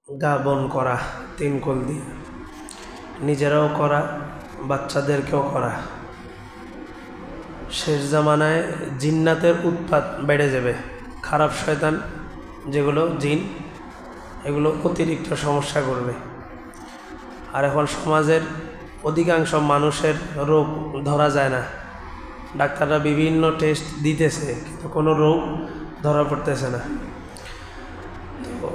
গা বন করা 3 কোল দিয়ে, নিজেরাও করা, বাচ্চাদেরকেও করা। শেষ জামানায় জিন্নাতের উৎপাত বেড়ে যাবে। খারাপ শয়তান যেগুলো জিন, এগুলো অতিরিক্ত সমস্যা করবে। আর এখন সমাজের অধিকাংশ মানুষের রোগ ধরা যায় না। ডাক্তাররা বিভিন্ন টেস্ট দিতেছে, কিন্তু কোনো রোগ ধরা পড়তেছে না। তো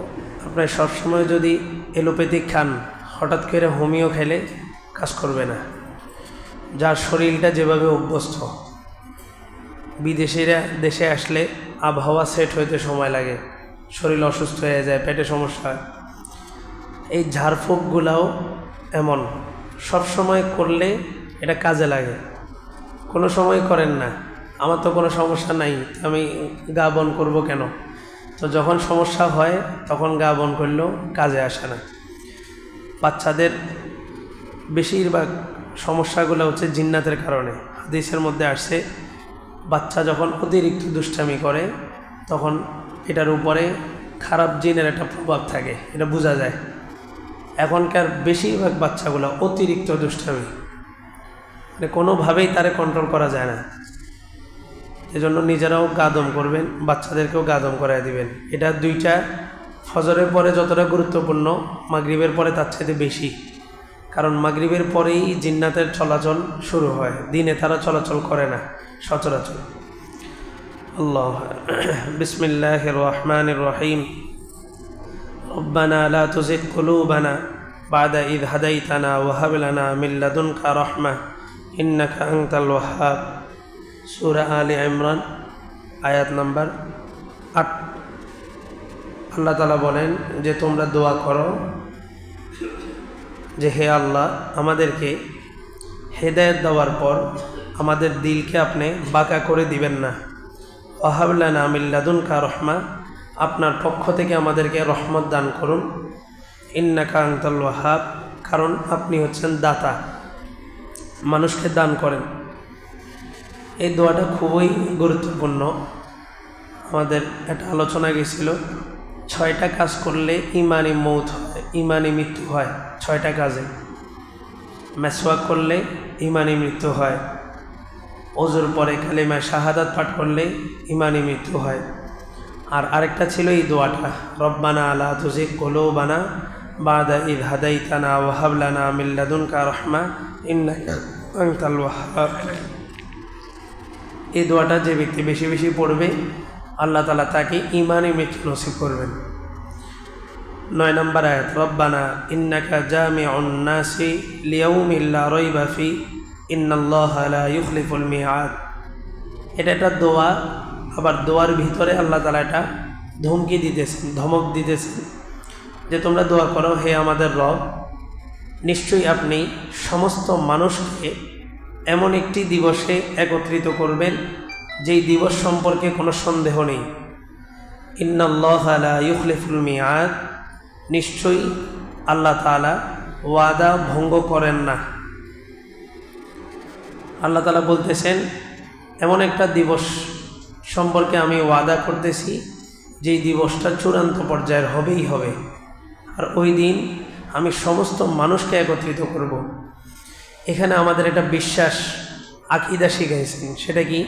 আপনার সবসময় যদি এলোপ্যাথিক খান, হঠাৎ করে হোমিও খেলে কাজ করবে না। যার শরীরটা যেভাবে অভ্যস্ত, বিদেশিরা দেশে আসলে আবহাওয়া সেট হইতে সময় লাগে, শরীর অসুস্থ হয়ে যায়, পেটে সমস্যা। এই ঝাড়ফুঁকগুলাও এমন, সব সময় করলে এটা কাজে লাগে। কোনো সময় করেন না, আমার তো কোনো সমস্যা নাই, আমি গা বন করবো কেন? তো যখন সমস্যা হয় তখন গা বন করলেও কাজে আসে না। বাচ্চাদের বেশিরভাগ সমস্যাগুলো হচ্ছে জিন্নাতের কারণে। হাদিসের মধ্যে আসছে, বাচ্চা যখন অতিরিক্ত দুষ্টামি করে তখন এটার উপরে খারাপ জিনের একটা প্রভাব থাকে, এটা বোঝা যায়। এখনকার বেশিরভাগ বাচ্চাগুলো অতিরিক্ত দুষ্টামি, মানে কোনোভাবেই তারে কন্ট্রোল করা যায় না। এজন্য নিজেরাও গাদম করবেন, বাচ্চাদেরকেও গাদম করায় দিবেন। এটা দুইটা ফজরের পরে যতটা গুরুত্বপূর্ণ, মাগরিবের পরে তার চাইতে বেশি। কারণ মাগরিবের পরেই জিন্নাতের চলাচল শুরু হয়, দিনে তারা চলাচল করে না সচরাচর। আল্লাহ বিসমিল্লাহির রহমানির রহিম। রব্বানা লা তুজিগ কুলুবানা বা'দা ইয হাদাইতানা ওয়া হাব লানা মিন লাদুনকা রাহমাহ ইন্নাকা আনতাল ওয়াহ্হাব। সূরা আলে ইমরান আয়াত নাম্বার 8। আল্লাহ তাআলা বলেন যে তোমরা দোয়া করো যে হে আল্লাহ, আমাদেরকে হেদায়েত দেওয়ার পর আমাদের দিলকে আপনি বাঁকা করে দিবেন না। ওয়া হাব লানা মিন লাদুনকা রাহমাহ, আপনার পক্ষ থেকে আমাদেরকে রহমত দান করুন। ইন্নাকা আনতাল ওয়াহ্হাব, কারণ আপনি হচ্ছেন দাতা, মানুষকে দান করেন। এই দোয়াটা খুবই গুরুত্বপূর্ণ। আমাদের একটা আলোচনা গেছিল, 6টা কাজ করলে ইমানি মৌত হয়, ইমানি মৃত্যু হয়। 6টা কাজে মেসওয়াক করলে ইমানি মৃত্যু হয়, ওযুর পরে কালিমা শাহাদাত পাঠ করলে ইমানি মৃত্যু হয়। আর আরেকটা ছিল এই দোয়াটা, রব্বানা লা তুজিগ কুলুবানা বা'দা ইয হাদাইতানা ওয়া হাব লানা মিন লাদুনকা রাহমাহ ইন্নাকা আনতাল ওয়াহ্হাব। এই দোয়াটা যে ব্যক্তি বেশি বেশি পড়বে, আল্লাহ তাআলা তাকে ঈমানি মৃত্যু নসিব করবেন। 9 নম্বর আয়াত, রব্বানা ইন্নাকা জামিউন নাসি লিয়াউমিন লা রাইবা ফি ইন্নাল্লাহা লা ইউখলিফুল মিআদ। এটা একটা দোয়া, আবার দোয়ার ভিতরে আল্লাহ তাআলা এটা ধমকি দিতেছেন, ধমক দিতেছেন যে তোমরা দোয়া করো, হে আমাদের রব, নিশ্চয়ই আপনি সমস্ত মানুষকে এমন একটি দিবসে একত্রিত করবেন যেই দিবস সম্পর্কে কোনো সন্দেহ নেই। ইন্নাল্লাহা লা ইউখলিফুল মিআদ, নিশ্চয়ই আল্লাহ তাআলা ওয়াদা ভঙ্গ করেন না। আল্লাহ তাআলা বলতেছেন এমন একটা দিবস সম্পর্কে আমি ওয়াদা করতেছি যেই দিবসটা চূড়ান্ত পর্যায়ের হবেই হবে, আর ওই দিন আমি সমস্ত মানুষকে একত্রিত করব। এখানে আমাদের একটা বিশ্বাস, আকীদা শিখাইছেন। সেটা কি?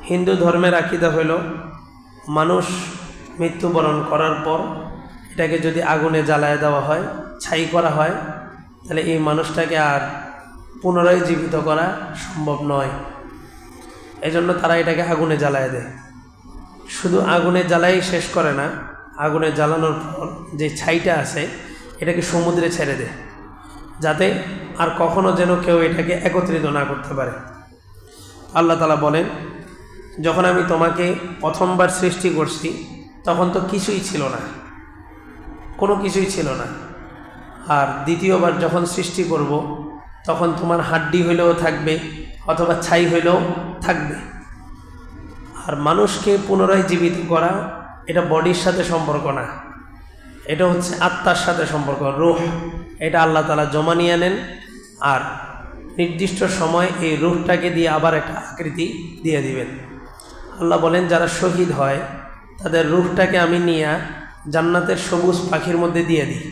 হিন্দু ধর্মের আকীদা হইল মানুষ মৃত্যুবরণ করার পর এটাকে যদি আগুনে জ্বালায় দেওয়া হয়, ছাই করা হয়, তাহলে এই মানুষটাকে আর পুনরায় জীবিত করা সম্ভব নয়। এজন্য তারা এটাকে আগুনে জ্বালায় দেয়। শুধু আগুনে জ্বালাই শেষ করে না, আগুনে জ্বালানোর পর যে ছাইটা আছে এটাকে সমুদ্রে ছেড়ে দেয়, যাতে আর কখনো যেন কেউ এটাকে একত্রিত না করতে পারে। আল্লাহ তাআলা বলেন, যখন আমি তোমাকে প্রথমবার সৃষ্টি করছি তখন তো কিছুই ছিল না, কোনো কিছুই ছিল না। আর দ্বিতীয়বার যখন সৃষ্টি করব তখন তোমার হাড্ডি হইলেও থাকবে অথবা ছাই হইলেও থাকবে। আর মানুষকে পুনরায় জীবিত করা এটা বডির সাথে সম্পর্ক না, এটা হচ্ছে আত্মার সাথে সম্পর্ক, রূহ। এটা আল্লাহ তাআলা জমা নিয়ে নেন, আর নির্দিষ্ট সময় এই রূহটাকে দিয়ে আবার একটা আকৃতি দিয়ে দিবেন। আল্লাহ বলেন যারা শহীদ হয় তাদের রূহটাকে আমি নিয়ে জান্নাতের সবুজ পাখির মধ্যে দিয়ে দিই।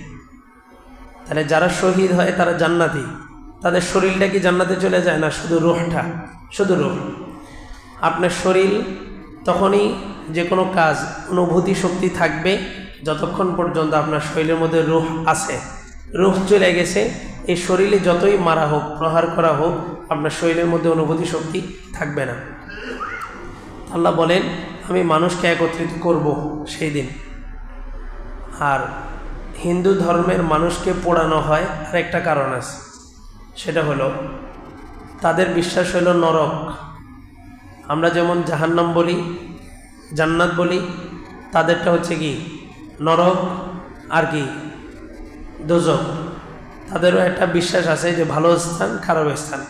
তাহলে যারা শহীদ হয় তারা জান্নাতি, তাদের শরীরটা কি জান্নাতে চলে যায় না? শুধু রূহটা, শুধু রূহ। আপনার শরীর তখনই যে কোনো কাজ অনুভূতি শক্তি থাকবে যতক্ষণ পর্যন্ত আপনার শরীরের মধ্যে রূহ আছে। রূহ চলে গেছে, এই শরীরে যতই মারা হোক, প্রহার করা হোক, আপনার শরীরের মধ্যে অনুভূতি শক্তি থাকবে না। আল্লাহ বলেন আমি মানুষকে একত্রিত করব সেই দিন। আর হিন্দু ধর্মের মানুষকে পোড়ানো হয় আর একটা কারণ আছে, সেটা হলো তাদের বিশ্বাস হলো নরক। আমরা যেমন জাহান্নাম বলি, জান্নাত বলি, তাদেরটা হচ্ছে কি নরক আর কি দোজখ। তাদেরও একটা বিশ্বাস আছে যে ভালো স্থান খারাপ স্থান।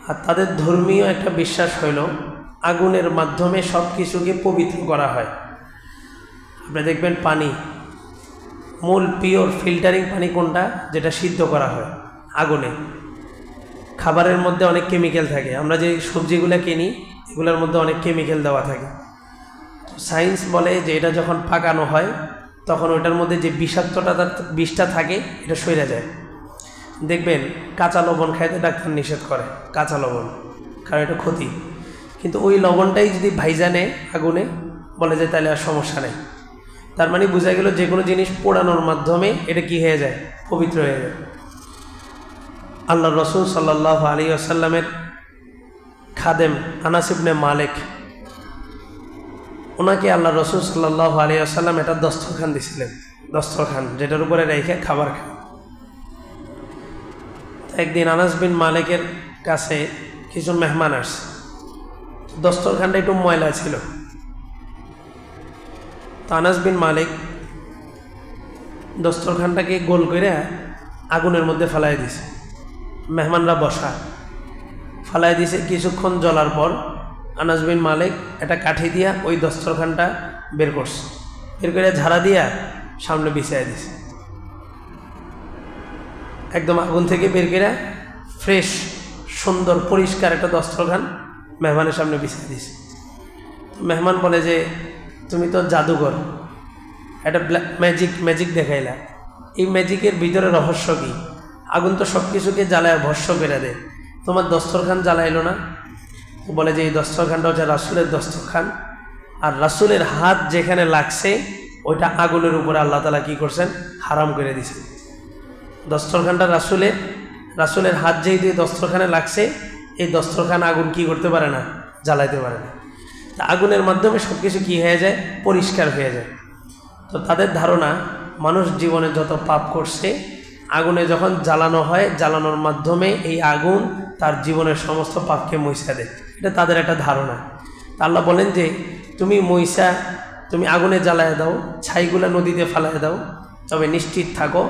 আর তাদের ধর্মীয় একটা বিশ্বাস হইল আগুনের মাধ্যমে সব কিছুকে পবিত্র করা হয়। আপনি দেখবেন পানি, মূল পিওর ফিল্টারিং পানি কোনটা? যেটা সিদ্ধ করা হয় আগুনে। খাবারের মধ্যে অনেক কেমিক্যাল থাকে, আমরা যে সবজিগুলো কিনি এগুলোর মধ্যে অনেক কেমিক্যাল দেওয়া থাকে। সায়েন্স বলে যে এটা যখন পাকানো হয় তখন ওটার মধ্যে যে বিষাক্তটা, বিষটা থাকে এটা সরে যায়। দেখবেন কাঁচা লবণ খাইতে ডাক্তার নিষেধ করে, কাঁচা লবণ, কারণ এটা ক্ষতি। কিন্তু ওই লবণটাই যদি ভাইজা নেয় আগুনে, বলে যে তাহলে আর সমস্যা নেই। তার মানে বোঝা গেল যে কোনো জিনিস পোড়ানোর মাধ্যমে এটা কি হয়ে যায়? পবিত্র হয়ে যায়। আল্লাহ রসুল সাল্লাল্লাহু আলাইহি ওয়াসাল্লামের খাদেম আনাস ইবনে মালিক, ওনাকে আল্লাহ রসুল সাল্লাল্লাহু আলাইহি ওয়াসাল্লাম একটা দস্তরখান দিছিলেন, দস্তরখান যেটার উপরে রেখে খাবার খায়। একদিন আনাস বিন মালিকের কাছে কিছু মেহমান আসছে, দস্তরখানটা একটু ময়লা ছিল। তো আনাস বিন মালিক দস্তরখানটাকে গোল করে আগুনের মধ্যে ফেলাই দিছে। মেহমানরা বসা, ফেলাই দিছে। কিছুক্ষণ জ্বলার পর আনাস বিন মালিক একটা কাঠি দিয়া ওই দস্তরখানটা বের করছে, বের করে ঝাড়া দিয়া সামনে বিছাই দিছে। একদম আগুন থেকে বের করে ফ্রেশ সুন্দর পরিষ্কার একটা দস্তরখান মেহমানের সামনে বিছাই দিছে। মেহমান বলে যে তুমি তো জাদুঘর, একটা ম্যাজিক দেখাইলা, এই ম্যাজিকের ভিতরে রহস্য কি? আগুন তো সব কিছুকে জ্বালায় ভস্য করে দেয়, তোমার দস্তরখান জ্বালাইলো না? বলে যে এই দস্তরখানটা হচ্ছে রাসূলের দস্তরখান, আর রাসূলের হাত যেখানে লাগছে ওইটা আগুনের উপরে আল্লাহ তাআলা কি করছেন? হারাম করে দিয়েছেন। দস্তরখানটা রাসূলের হাত যেহেতু দস্তরখানে লাগছে, এই দস্তরখান আগুন কি করতে পারে না? জ্বালাইতে পারে না। তা আগুনের মাধ্যমে সব কিছু কী হয়ে যায়? পরিষ্কার হয়ে যায়। তো তাদের ধারণা মানুষ জীবনে যত পাপ করছে আগুনে যখন জ্বালানো হয়, জ্বালানোর মাধ্যমে এই আগুন তার জীবনের সমস্ত পাপকে মুইসা দেয়। এটা তাদের একটা ধারণা। আল্লাহ বলেন যে তুমি আগুনে জ্বালায় দাও, ছাইগুলা নদীতে ফেলায় দাও, তবে নিশ্চিত থাকো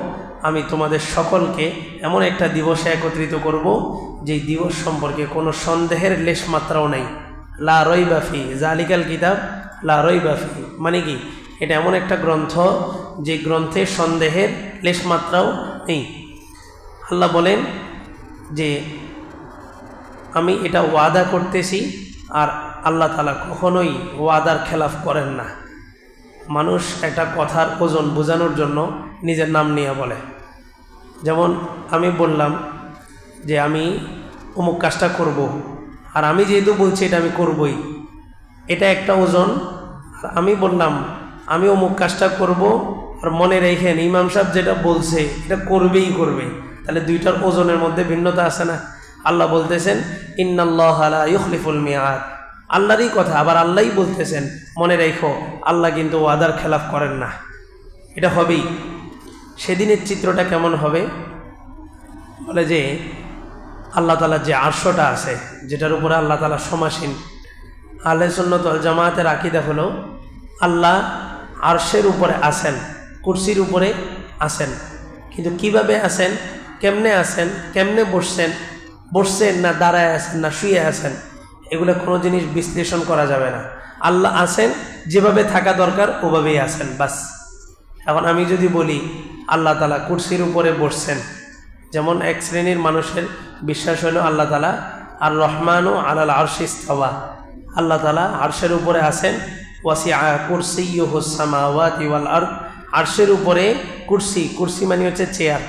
আমি তোমাদের সকলকে এমন একটা দিবসে একত্রিত করব যেই দিবস সম্পর্কে কোনো সন্দেহের লেশ মাত্রাও নেই। লা রাইবা ফি জালিকাল কিতাব লা রাইবা ফি, মানে কি? এটা এমন একটা গ্রন্থ যে গ্রন্থে সন্দেহের লেশ মাত্রাও নেই। আল্লাহ বলেন যে আমি এটা ওয়াদা করতেছি, আর আল্লাহ তাআলা কখনোই ওয়াদার খেলাফ করেন না। মানুষ একটা কথার ওজন বোঝানোর জন্য নিজের নাম নিয়ে বলে। যেমন আমি বললাম যে আমি অমুক কাজটা করব, আর আমি যেহেতু বলছি এটা আমি করবই, এটা একটা ওজন। আর আমি বললাম আমি অমুক কাজটা করব, আর মনে রেখেন ইমাম সাহেব যেটা বলছে এটা করবেই করবে, তাহলে দুইটার ওজনের মধ্যে ভিন্নতা আছে না? আল্লাহ বলতেছেন ইন্নাল্লাহা লা ইউখলিফুল মিআদ, আল্লাহরই কথা, আবার আল্লাহই বলতেছেন মনে রেখো আল্লাহ কিন্তু ওয়াদার খেলাফ করেন না, এটা হবেই। সেদিনের চিত্রটা কেমন হবে? বলে যে আল্লাহ তাআলা যে আরশটা আছে, যেটার উপরে আল্লাহ তাআলা সমাসীন, আহলে সুন্নাত ওয়াল জামাতের আকীদা হলো আল্লাহ আরশের উপরে আছেন, কুরসির উপরে আছেন, কিন্তু কিভাবে আছেন, কেমনে আছেন, কেমনে বসছেন না দাঁড়ায় আছেন না শুয়ে আছেন, এগুলো কোনো জিনিস বিশ্লেষণ করা যাবে না। আল্লাহ আছেন যেভাবে থাকা দরকার ওভাবেই আছেন, বাস। এখন আমি যদি বলি আল্লাহ তাআলা কুরসির উপরে বসছেন, যেমন এক শ্রেণীর মানুষের বিশ্বাস হলো আল্লাহ তাআলা আর রহমানু আলাল আরশি ইস্তাওয়া, আল্লাহ তাআলা আরশের উপরে আছেন, ওয়াসিআ কুরসিয়্যুহুস সামাওয়াতি ওয়াল আরদ, আরশের উপরে কুরসি, কুরসি মানে হচ্ছে চেয়ার,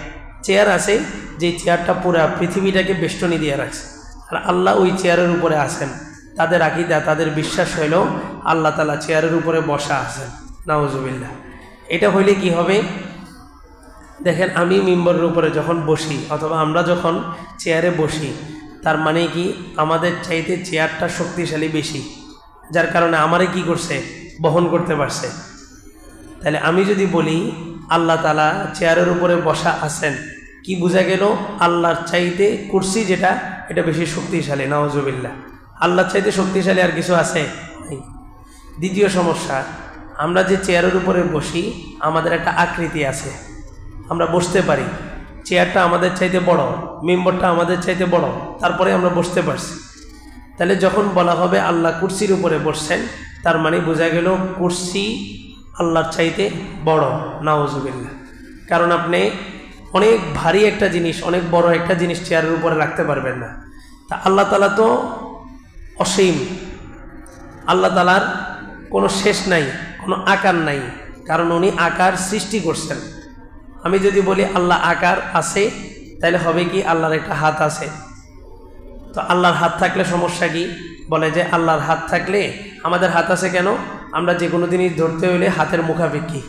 চেয়ার আছে যে চেয়ারটা পুরা পৃথিবীটাকে বেষ্টনী দিয়ে রাখছে, আর আল্লাহ ওই চেয়ারের উপরে আছেন। তাদের আকীদা, তাদের বিশ্বাস হইল আল্লাহ তাআলা চেয়ারের উপরে বসা আছেন। নাউজুবিল্লাহ। এটা হইলে কি হবে? দেখেন, আমি মিম্বরের উপরে যখন বসি অথবা আমরা যখন চেয়ারে বসি, তার মানে কি আমাদের চাইতে চেয়ারটা শক্তিশালী বেশি, যার কারণে আমারে কি করছে, বহন করতে পারছে। তাহলে আমি যদি বলি আল্লাহ তাআলা চেয়ারের উপরে বসা আছেন, কি বোঝা গেল? আল্লাহর চাইতে কুরসি যেটা, এটা বেশি শক্তিশালী। নাউজুবিল্লাহ। আল্লাহর চাইতে শক্তিশালী আর কিছু আছে? দ্বিতীয় সমস্যা, আমরা যে চেয়ারের উপরে বসি আমাদের একটা আকৃতি আছে, আমরা বসতে পারি, চেয়ারটা আমাদের চাইতে বড়, মিম্বরটা আমাদের চাইতে বড়, তারপরে আমরা বসতে পারছি। তাহলে যখন বলা হবে আল্লাহ কুরসির উপরে বসছেন, তার মানে বোঝা গেল কুরসি আল্লাহর চাইতে বড়। নাউজুবিল্লাহ। কারণ আপনি অনেক ভারী একটা জিনিস, অনেক বড় একটা জিনিস চেয়ারের উপরে রাখতে পারবেন না। তা আল্লাহ তাআলা তো অসীম, আল্লাহ তাআলার কোনো শেষ নাই, কোনো আকার নাই, কারণ উনি আকার সৃষ্টি করছেন। আমি যদি বলি আল্লাহ আকার আছে, তাহলে হবে কি আল্লাহর একটা হাত আছে। তো আল্লাহর হাত থাকলে সমস্যা কি? বলে যে আল্লাহর হাত থাকলে আমাদের হাত আছে কেন? আমরা যে কোনো জিনিস ধরতে হইলে হাতের মুখাপেক্ষী।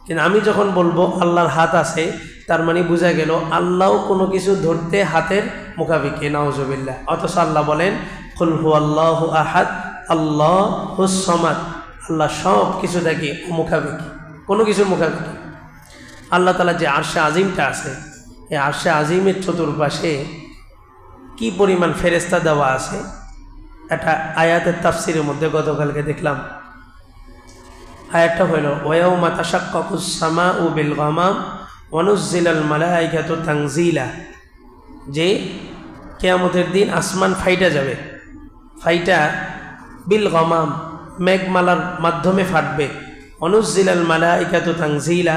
কিন্তু আমি যখন বলবো আল্লাহর হাত আছে, তার মানে বোঝা গেল আল্লাহও কোনো কিছু ধরতে হাতের মুখাপেক্ষী। নাউজুবিল্লাহ। অথচ আল্লাহ বলেন কুল হুয়াল্লাহু আহাদ আল্লাহুস সামাদ, আল্লাহ সব কিছু দেখি মুখাপেক্ষী, কোনো কিছুর মুখাপেক্ষী। আল্লাহ তাআলা যে আরশে আজিমটা আছে, এই আরশে আজিমের চতুর্পাশে কি পরিমাণ ফেরেশতা দেওয়া আছে, একটা আয়াতের তাফসিরের মধ্যে গতকালকে দেখলাম। আয়াতটা হইল ওয়ায়াউমা তাশাক্কাকুস সামাউ বিল গামাম ওয়া নুজ্জিলাল মালাইকাতু তানজিলা, যে কিয়ামতের দিন আসমান ফাইটা যাবে, ফাইটা বিল গামাম, মেঘমালার মাধ্যমে ফাটবে, ওয়া নুজ্জিলাল মালাইকাতু তানজিলা,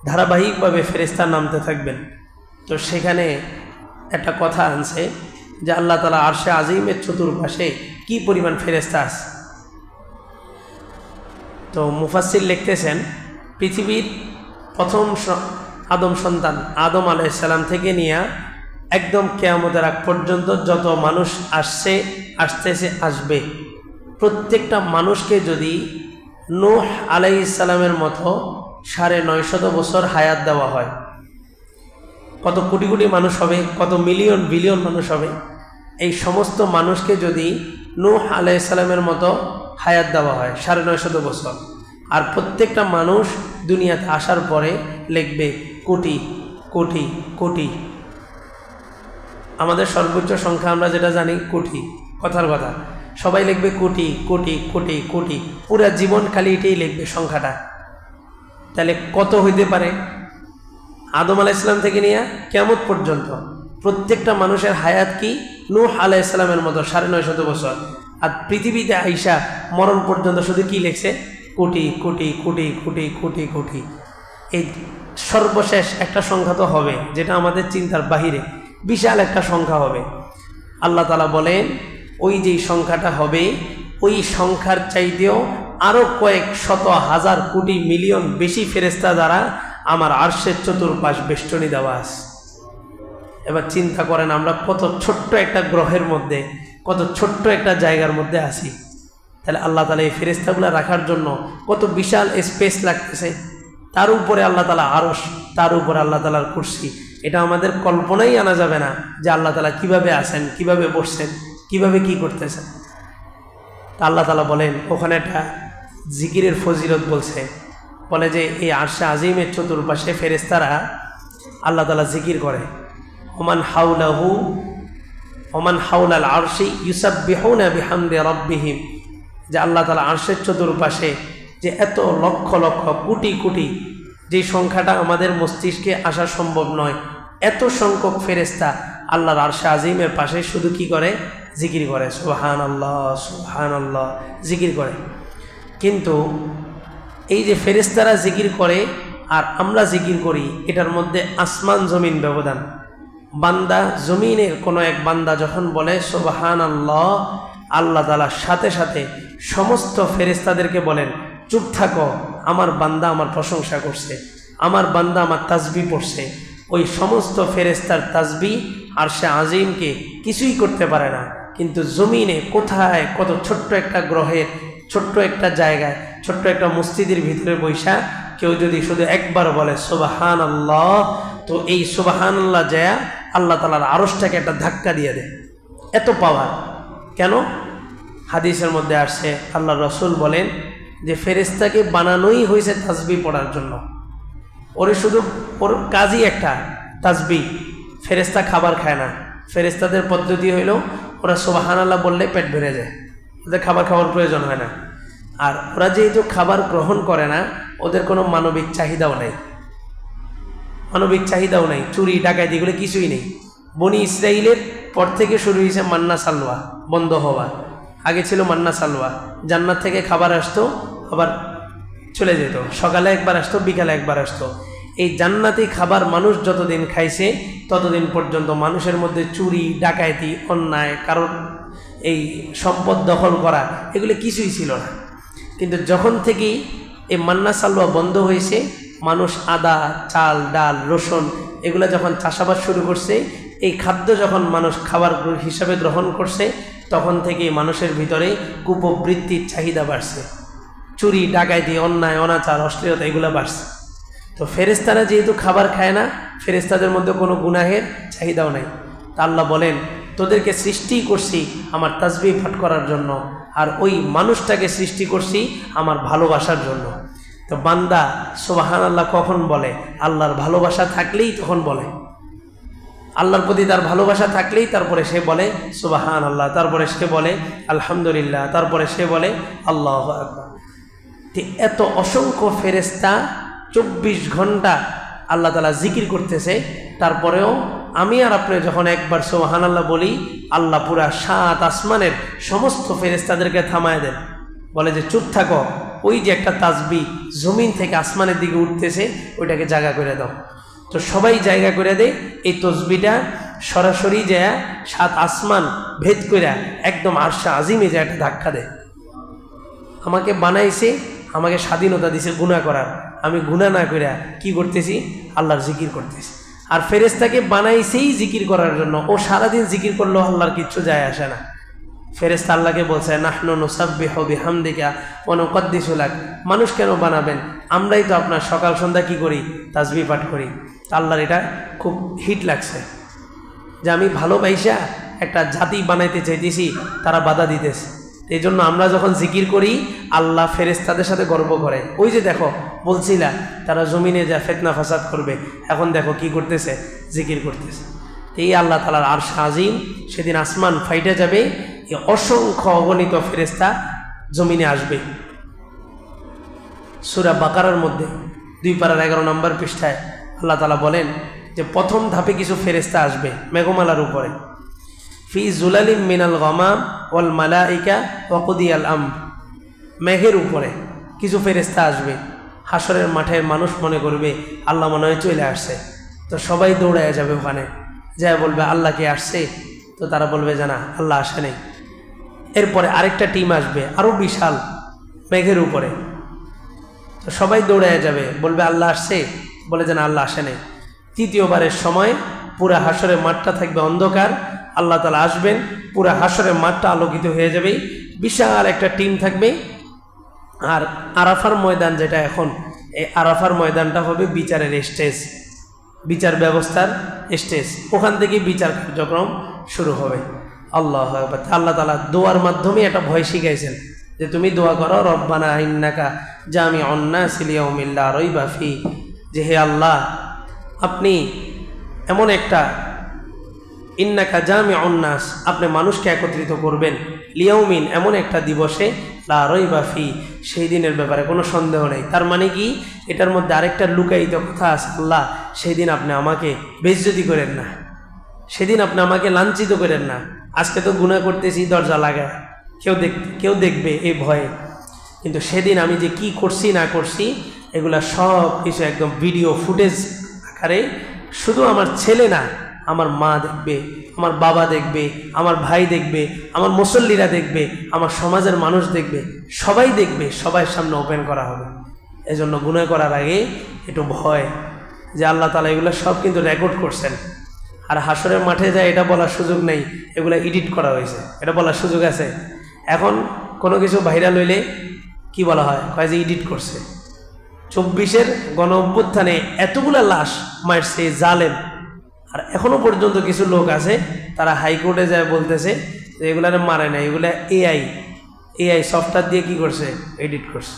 ধারাবাহিকভাবে ফেরেশতা নামতে থাকবেন। তো সেখানে একটা কথা আনছে যে আল্লাহ তাআলা আরশে আজিমের চতুর্পাশে কি পরিমাণ ফেরেশতা আছে। তো মুফাসসির লিখতেছেন, পৃথিবীর প্রথম আদম সন্তান আদম আলাইহিস সালাম থেকে নিয়ে একদম কিয়ামতের আগ পর্যন্ত যত মানুষ আসতেছে আসবে, প্রত্যেকটা মানুষকে যদি নূহ আলাইহিস সালামের মতো 950 বছর হায়াত দেওয়া হয়, কত কোটি কোটি মানুষ হবে, কত মিলিয়ন বিলিয়ন মানুষ হবে। এই সমস্ত মানুষকে যদি নূহ আলাইহিস সালামের মতো হায়াত দেওয়া হয় 950 বছর, আর প্রত্যেকটা মানুষ দুনিয়াতে আসার পরে লিখবে কোটি কোটি কোটি। আমাদের সর্বোচ্চ সংখ্যা আমরা যেটা জানি কোটি, কথার কথা, সবাই লিখবে কোটি কোটি কোটি কোটি, পুরা জীবন খালি এটাই লিখবে সংখ্যাটা। তাহলে কত হইতে পারে? আদম আলাইহিস সালাম থেকে নিয়ে কিয়ামত পর্যন্ত প্রত্যেকটা মানুষের হায়াত কি? নূহ আলাইহিস সালামের মতো 950 বছর। আর পৃথিবীতে আইসা মরণ পর্যন্ত শুধু কি লিখছে? কোটি কোটি কোটি কোটি কোটি কোটি। এই সর্বশেষ একটা সংখ্যা তো হবে যেটা আমাদের চিন্তার বাহিরে, বিশাল একটা সংখ্যা হবে। আল্লাহ তাআলা বলেন ওই যেই সংখ্যাটা হবে, ওই সংখ্যার চাইতেও আরও কয়েক শত হাজার কোটি মিলিয়ন বেশি ফেরেশতা দ্বারা আমার আরশের চতুর্পাশ বেষ্টনী দেওয়া আছে। এবার চিন্তা করেন আমরা কত ছোট্ট একটা গ্রহের মধ্যে, কত ছোট্ট একটা জায়গার মধ্যে আছি। তাহলে আল্লাহ তাআলা এই ফেরেশতাগুলো রাখার জন্য কত বিশাল স্পেস লাগতেছে। তার উপরে আল্লাহ তাআলা আরশ, তার উপরে আল্লাহ তাআলার কুরসি। এটা আমাদের কল্পনাই আনা যাবে না যে আল্লাহ তাআলা কিভাবে আছেন, কিভাবে বসছেন, কিভাবে কি করতেছেন। তা আল্লাহ তাআলা বলেন, ওখানে একটা জিকিরের ফজিলত বলছে, বলে যে এই আরশে আজিমের চতুর্পাশে ফেরেশতারা আল্লাহ তাআলা জিকির করে, ওমান হাওলাহু ওমান হাওলাল আরশি ইউসাব্বিহুনা বিহামদি রাব্বিহিম, যে আল্লাহ তাআলা আরশের চতুর্পাশে যে এত লক্ষ লক্ষ কোটি কোটি, যে সংখ্যাটা আমাদের মস্তিষ্কে আসা সম্ভব নয়, এত সংখ্যক ফেরেশতা আল্লাহর আরশে আজিমের পাশে শুধু কি করে? জিকির করে, সুবহানাল্লাহ সুবহানাল্লাহ জিকির করে। কিন্তু এই যে ফেরেশতারা জিকির করে আর আমরা জিকির করি, এটার মধ্যে আসমান জমিন ব্যবধান। বান্দা, জমিনের কোনো এক বান্দা যখন বলে সুবহানাল্লাহ, আল্লাহ তাআলা সাথে সাথে সমস্ত ফেরেশতাদেরকে বলেন, চুপ থাকো, আমার বান্দা আমার প্রশংসা করছে, আমার বান্দা আমার তাসবিহ পড়ছে। ওই সমস্ত ফেরেশতার তাসবিহ আরশে আজিমকে কিছুই করতে পারে না। কিন্তু জমিনে কোথায় কত ছোট্ট একটা গ্রহের ছোট্ট একটা জায়গায় ছোট্ট একটা মসজিদের ভিতরে বৈশা কেউ যদি শুধু একবার বলে সুবহানাল্লাহ, তো এই সুবহানাল্লাহ যায় আল্লাহ তাআলার আরশটাকে একটা ধাক্কা দিয়ে দেয়। এত পাওয়ার। কেন? হাদিসের মধ্যে আসছে, আল্লাহ রসুল বলেন যে ফেরেশতাকে বানানোই হয়েছে তাসবিহ পড়ার জন্য। ওরে শুধু ওর কাজই একটা তাসবিহ। ফেরেশতা খাবার খায় না। ফেরেশতাদের পদ্ধতি হইল ওরা সুবহানাল্লাহ বললে পেট ভরে যায়, ওদের খাবার খাওয়ার প্রয়োজন হয় না। আর ওরা যেহেতু খাবার গ্রহণ করে না, ওদের কোনো মানবিক চাহিদাও নেই, মানবিক চাহিদাও নেই, চুরি ডাকাতি এগুলো কিছুই নেই। বনি ইসরাইলের পর থেকে শুরু হয়েছে মান্না সালওয়া বন্ধ হওয়া। আগে ছিল মান্না সালওয়া, জান্নাত থেকে খাবার আসতো আবার চলে যেত, সকালে একবার আসতো বিকালে একবার আসতো। এই জান্নাতি খাবার মানুষ যতদিন খাইছে ততদিন পর্যন্ত মানুষের মধ্যে চুরি ডাকাতি অন্যায় কারণ এই সম্পদ দখল করা এগুলো কিছুই ছিল না। কিন্তু যখন থেকেই এই মান্না সালওয়া বন্ধ হয়েছে, মানুষ আদা চাল ডাল রসুন এগুলো যখন চাষাবাদ শুরু করছে, এই খাদ্য যখন মানুষ খাবার হিসাবে গ্রহণ করছে, তখন থেকেই মানুষের ভিতরে কুপ্রবৃত্তির চাহিদা বাড়ছে, চুরি ডাকাতি অন্যায় অনাচার অশ্লীলতা এগুলো বাড়ছে। তো ফেরেশতারা যেহেতু খাবার খায় না, ফেরেশতাদের মধ্যে কোনো গুনাহের চাহিদাও নাই। তা আল্লাহ বলেন, তোদেরকে সৃষ্টি করছি আমার তাসবিহ পাঠ করার জন্য, আর ওই মানুষটাকে সৃষ্টি করছি আমার ভালোবাসার জন্য। তো বান্দা সুবহানাল্লাহ কখন বলে? আল্লাহর ভালোবাসা থাকলেই তখন বলে। আল্লাহর প্রতি তার ভালোবাসা থাকলেই তারপরে সে বলে সুবহানাল্লাহ, তারপরে সে বলে আলহামদুলিল্লাহ, তারপরে সে বলে আল্লাহু আকবার। এত অসংখ্য ফেরেশতা 24 ঘন্টা আল্লাহ তাআলা জিকির করতেছে, তারপরেও আমি আর আপনি যখন একবার সুবহানাল্লাহ বলি, আল্লাহ পুরা 7 আসমানের সমস্ত ফেরেশতাদেরকে থামায় দেন, বলে যে চুপ থাকো, ওই যে একটা তাসবিহ জমিন থেকে আসমানের দিকে উঠতেছে ওইটাকে জায়গা করে দাও। তো সবাই জায়গা করে দেয়। এই তসবিহটা সরাসরি যায় 7 আসমান ভেদ করে একদম আরশে আজিমে যায় একটা ধাক্কা দেয়। আমাকে বানাইছে, আমাকে স্বাধীনতা দিছে গুনাহ করার, আমি গুনাহ না করে কি করতেছি? আল্লাহর জিকির করতেছি। আর ফেরেশতাকে বানাইছেই জিকির করার জন্য, ও সারাদিন জিকির করলেও আল্লাহর কিচ্ছু যায় আসে না। ফেরেশতা আল্লাহকে বলছে নাহনু নুসাব্বিহু বিহামদিকা ওয়া নুকদ্দিসু লাক। মানুষ কেন বানাবেন? আমরাই তো আপনার সকাল সন্ধ্যা কি করি? তাসবিহ পাঠ করি। আল্লাহর এটা খুব হিট লাগছে যে আমি ভালোবাসা একটা জাতি বানাইতে চাইতেছি, তারা বাধা দিতেছে। এই জন্য আমরা যখন জিকির করি আল্লাহ ফেরেশতাদের সাথে গর্ব করে। ওই যে দেখো বলছিলা তারা জমিনে যা ফিতনা ফাসাদ করবে, এখন দেখো কি করতেছে? জিকির করতেছে। এই আল্লাহ তাআলার আরশ আজিম, সেদিন আসমান ফাইটে যাবে, এই অসংখ্য অগণিত ফেরেশতা জমিনে আসবে। সূরা বাকারার মধ্যে 2 পারার 11 নম্বর পৃষ্ঠায় আল্লাহ তাআলা বলেন যে প্রথম ধাপে কিছু ফেরেশতা আসবে মেঘমালার উপরে, ফি জুলালিম মিনাল গামাম ওয়াল মালাইকা ওয়া কুদিয়াল আমর। মেঘের উপরে কিছু ফেরেশতা আসবে। হাসরের মাঠে মানুষ মনে করবে আল্লাহ মনে হয় চলে আসছে, তো সবাই দৌড়ায় যাবে ওখানে, যা বলবে আল্লাহ কে আসছে? তো তারা বলবে জানা আল্লাহ আসে নেই। এরপরে আরেকটা টিম আসবে আরো বিশাল মেঘের উপরে, তো সবাই দৌড়ায় যাবে, বলবে আল্লাহ আসছে? বলে যেন আল্লাহ আসে নেই। তৃতীয়বারের সময় পুরা হাসরের মাঠটা থাকবে অন্ধকার, আল্লাহ তাআলা আসবেন, পুরা হাসরের মাঠটা আলোকিত হয়ে যাবে, বিশাল একটা টিম থাকবে। আর আরাফার ময়দান যেটা এখন, এই আরাফার ময়দানটা হবে বিচারের স্টেজ, বিচার ব্যবস্থার স্টেজ। ওখান থেকে বিচার কার্যক্রম শুরু হবে। আল্লাহু আকবার। আল্লাহ তাআলা দোয়ার মাধ্যমে একটা ভয় শিখাইছেন যে তুমি দোয়া করো, রব্বানা ইন্নাকা জামিউন নাসি লিয়াউমিন লা রাইবা ফি, যে হে আল্লাহ আপনি এমন একটা ইন্নাকা জামিউন নাস, আপনি মানুষকে একত্রিত করবেন, লিয়াউমিন এমন একটা দিবসে, লা রাইবা ফি সেই দিনের ব্যাপারে কোনো সন্দেহ নেই। তার মানে কি? এটার মধ্যে আরেকটা লুকায়িত কথা আছে, আল্লাহ সেই দিন আপনি আমাকে বেইজ্জতি করেন না, সেদিন আপনি আমাকে লাঞ্ছিত করেন না। আজকে তো গুনাহ করতেছি দরজা লাগায়, কেউ দেখবে এই ভয়ে, কিন্তু সেদিন আমি যে কি করছি না করছি এগুলা সব কিছু একদম ভিডিও ফুটেজ আকারে, শুধু আমার ছেলে না আমার মা দেখবে, আমার বাবা দেখবে, আমার ভাই দেখবে, আমার মুসল্লিরা দেখবে, আমার সমাজের মানুষ দেখবে, সবাই দেখবে, সবার সামনে ওপেন করা হবে। এজন্য গুনাহ করার আগে একটু ভয় যে আল্লাহ তাআলা এগুলো সব কিন্তু রেকর্ড করছেন। আর হাসরের মাঠে যায় এটা বলার সুযোগ নেই, এগুলো এডিট করা হয়েছে, এটা বলার সুযোগ আছে। এখন কোনো কিছু ভাইরাল হইলে কি বলা হয়, কয় যে এডিট করছে। 24-এর গণ অভ্যুত্থানে এতগুলা লাশ মারছে জালেম, আর এখনো পর্যন্ত কিছু লোক আছে তারা হাইকোর্টে যায় বলতেছে যে এগুলার মারে না, এগুলা এআই সফটওয়্যার দিয়ে কি করছে, এডিট করছে।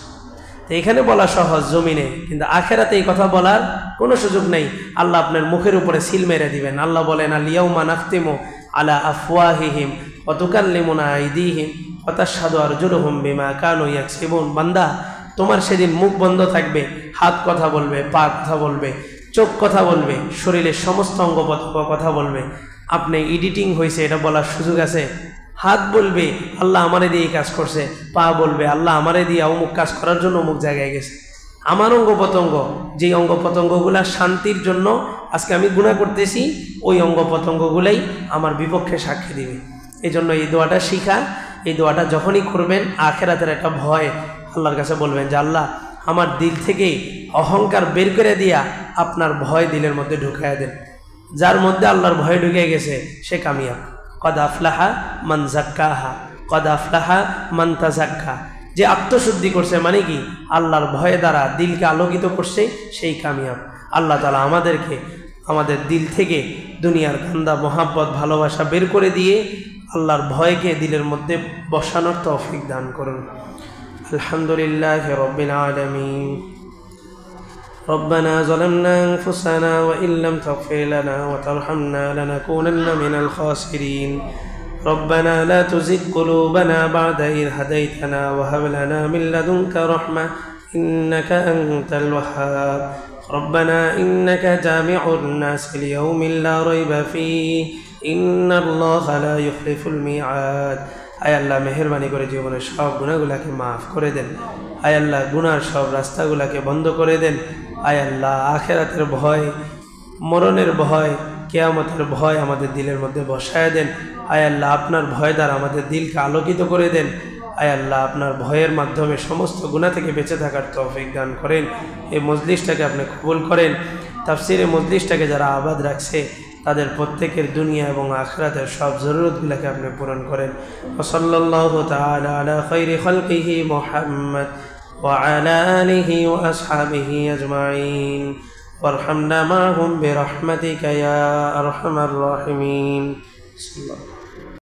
তো এখানে বলা সহজ জমিনে, কিন্তু আখেরাতে এই কথা বলার কোনো সুযোগ নেই। আল্লাহ আপনার মুখের উপরে সিল মেরে দিবেন। আল্লাহ বলেন, আল ইয়াউমা নাখতিমু আলা আফওয়াহিহিম ওয়া তুকাল্লিমুনা আইদিহিম ওয়া তাশহাদু আরজুলুহুম বিমা কানু ইয়াকসিবুন। বান্দা, তোমার সেদিন মুখ বন্ধ থাকবে, হাত কথা বলবে, পা কথা বলবে, চোখ কথা বলবে, শরীরের সমস্ত অঙ্গ কথা বলবে। আপনি এডিটিং হয়েছে এটা বলার সুযোগ আছে? হাত বলবে আল্লাহ আমারে দিয়ে এই কাজ করছে, পা বলবে আল্লাহ আমারে দিয়ে অমুক কাজ করার জন্য অমুক জায়গায় গেছে। আমার অঙ্গ প্রত্যঙ্গ, যেই অঙ্গ প্রত্যঙ্গগুলা শান্তির জন্য আজকে আমি গুনাহ করতেছি, ওই অঙ্গ প্রত্যঙ্গগুলাই আমার বিপক্ষে সাক্ষী দিবে। এই জন্য এই দোয়াটা শিখা, এই দোয়াটা যখনই করবেন আখেরাতের একটা ভয় আল্লাহর কাছে বলবেন যে আল্লাহ আমার দিল থেকে অহংকার বের করে দিয়া আপনার ভয় দিলের মধ্যে ঢুকাইয়া দেন। যার মধ্যে আল্লাহর ভয় ঢুকে গেছে সে কামিয়াব। কদ আফলাহা মান যাক্কাহা, কদ আফলাহা মান তাযাক্কা। যে আত্মশুদ্ধি করছে মানে কি, আল্লাহর ভয় দ্বারা দিলকে আলোকিত করছে, সেই কামিয়াব। আল্লাহ তাআলা আমাদেরকে আমাদের দিল থেকে দুনিয়ার গান্দা মহাব্বত ভালোবাসা বের করে দিয়ে আল্লাহর ভয়কে দিলের মধ্যে বসানোর তৌফিক দান করুন। আলহামদুলিল্লাহি রাব্বিল আলামিন। ربنا ظلمنا أنفسنا وإن لم تغفر لنا وترحمنا لنكونن من الخاسرين. ربنا لا تزغ قلوبنا بعد إذ هديتنا وهب لنا من لدنك رحمة إنك أنت الوهاب. ربنا إنك جامع الناس ليوم لا ريب فيه إن الله لا يخلف الميعاد. আয় আল্লাহ মেহেরবানি করে জীবনের সব গুনাহগুলোকে মাফ করে দেন। আয় আল্লাহ গুনার সব রাস্তাগুলোকে বন্ধ করে দেন। আয় আল্লাহ আখেরাতের ভয়, মরণের ভয়, কিয়ামতের ভয় আমাদের দিলের মধ্যে বসায় দেন। আয় আল্লাহ আপনার ভয় দ্বারা আমাদের দিলকে আলোকিত করে দেন। আয় আল্লাহ আপনার ভয়ের মাধ্যমে সমস্ত গুনাহ থেকে বেঁচে থাকার তৌফিক দান করেন। এই মজলিসটাকে আপনি কবুল করেন। তাফসীরে মজলিসটাকে যারা আবাদ রাখছে তাদের প্রত্যেকের দুনিয়া এবং আখিরাতের সব জরুরতগুলোকে আপনি পূরণ করেন। ওয়া সাল্লাল্লাহু তাআলা আলা খায়রি খালকিহি মুহাম্মদ ওয়া আলা আলিহি ওয়া আসহাবিহি আজমাইন ওয়ারহামনা মা'হুম বিরহমাতিকা ইয়া আরহামার রাহিমিন।